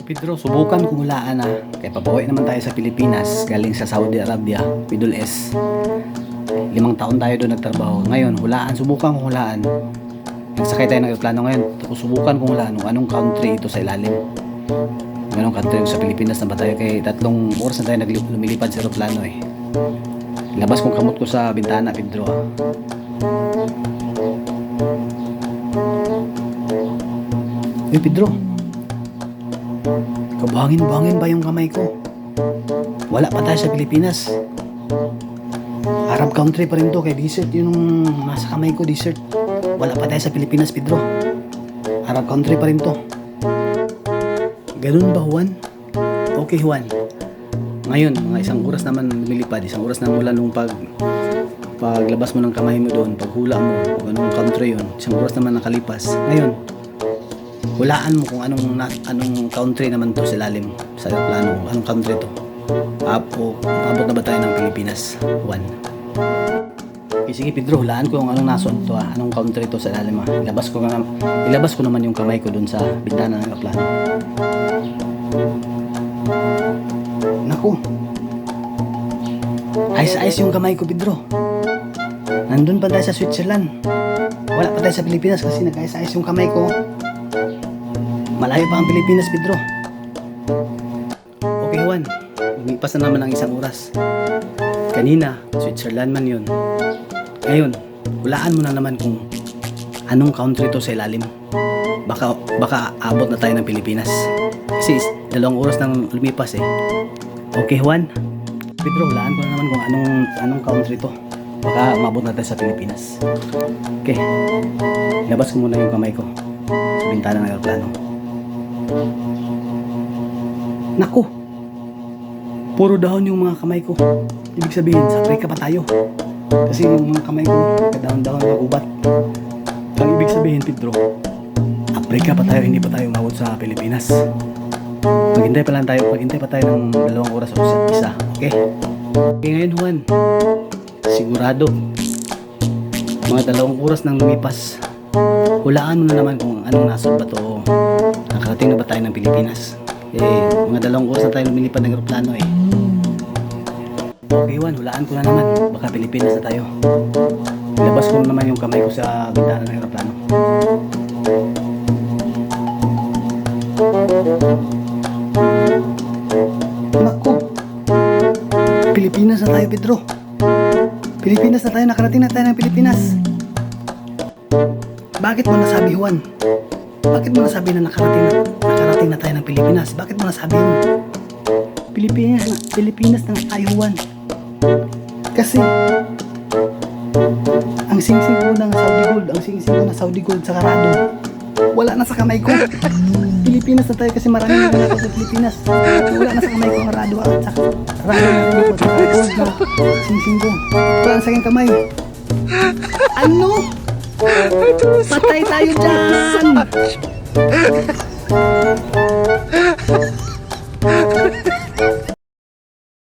Pedro, subukan kong hulaan na. Kaya papawi naman tayo sa Pilipinas, galing sa Saudi Arabia, Middle East. 5 taon tayo doon nagtrabaho. Ngayon, hulaan, subukan kong hulaan. Nagsakay tayo ng aeroplano ngayon. Tapos subukan kong hulaan kung anong country ito sa ilalim. Kung anong country sa Pilipinas na ba tayo. Kaya 3 oras na tayo lumilipad sa aeroplano eh. Labas kong kamot ko sa bintana, Pedro. Pedro. Kabuhangin-buhangin ba yung kamay ko? Wala pa tayo sa Pilipinas. Arab country pa rin to, kaya desert yung nasa kamay ko, desert. Wala pa tayo sa Pilipinas, Pedro. Arab country pa rin to. Ganun ba, Juan? Okay, Juan. Ngayon, mga 1 oras naman lumilipad. 1 oras na mula nung paglabas mo ng kamay mo doon, paghula mo, kung anong country yun. 1 oras naman nakalipas. Ngayon, hulaan mo kung anong country naman to sa ilalim sa aeroplano. Anong country to? Abot na ba tayo ng Pilipinas? 1. Okay, sige Pedro, hulaan ko kung anong nason to. Anong country to sa ilalim. Ilabas ko naman yung kamay ko dun sa bintana ng aeroplano. Naku, ayos yung kamay ko, Pedro. Nandun pa tayo sa Switzerland. Wala pa tayo sa Pilipinas kasi nag-ayos yung kamay ko. Malayo pa ang Pilipinas, Pedro. Okay, Juan. Lumipas na naman ang 1 oras. Kanina, Switzerland man yun. Ngayon, hulaan mo na naman kung anong country to sa ilalim. Baka abot na tayo ng Pilipinas. Kasi 2 oras nang lumipas eh. Okay, Juan. Pedro, hulaan ko na naman kung anong country to. Baka mabot na tayo sa Pilipinas. Okay. Labas ko muna yung kamay ko sa bintana ng aeroplano. Naku, puro dahon yung mga kamay ko. Ibig sabihin, sa Africa pa tayo. Kasi yung mga kamay ko, kadahon-dahon na ubat. Ang ibig sabihin, Pedro, Africa pa tayo, hindi pa tayo umabot sa Pilipinas. Maghintay pa tayo ng 2 oras o 1. Okay? Okay, ngayon, Juan, sigurado, mga 2 oras nang lumipas, hulaan mo na naman kung anong nasod ba to. Nakarating na ba tayo ng Pilipinas? Mga 2 oras na tayo lumilipad ng aeroplano eh. Okay, Juan, hulaan ko na naman. Baka Pilipinas na tayo. Ilabas ko naman yung kamay ko sa bintana ng aeroplano. Naku, Pilipinas na tayo, Pedro. Pilipinas na tayo. Nakarating na tayo ng Pilipinas. Bakit mo nasabi, Juan? Bakit mo nasabi na nakarating na tayo ng Pilipinas? Bakit mo nasabi yun? Pilipinas na tayo, Juan. Kasi ang singsing ko ng Saudi Gold sa Karado, wala na sa kamay ko. Pilipinas na tayo kasi marami na ako sa Pilipinas. Wala na sa kamay ko ang Karado at saka Karado na gold na singsing ko. Wala na sa aking kamay. Ano? Patay tayo dyan!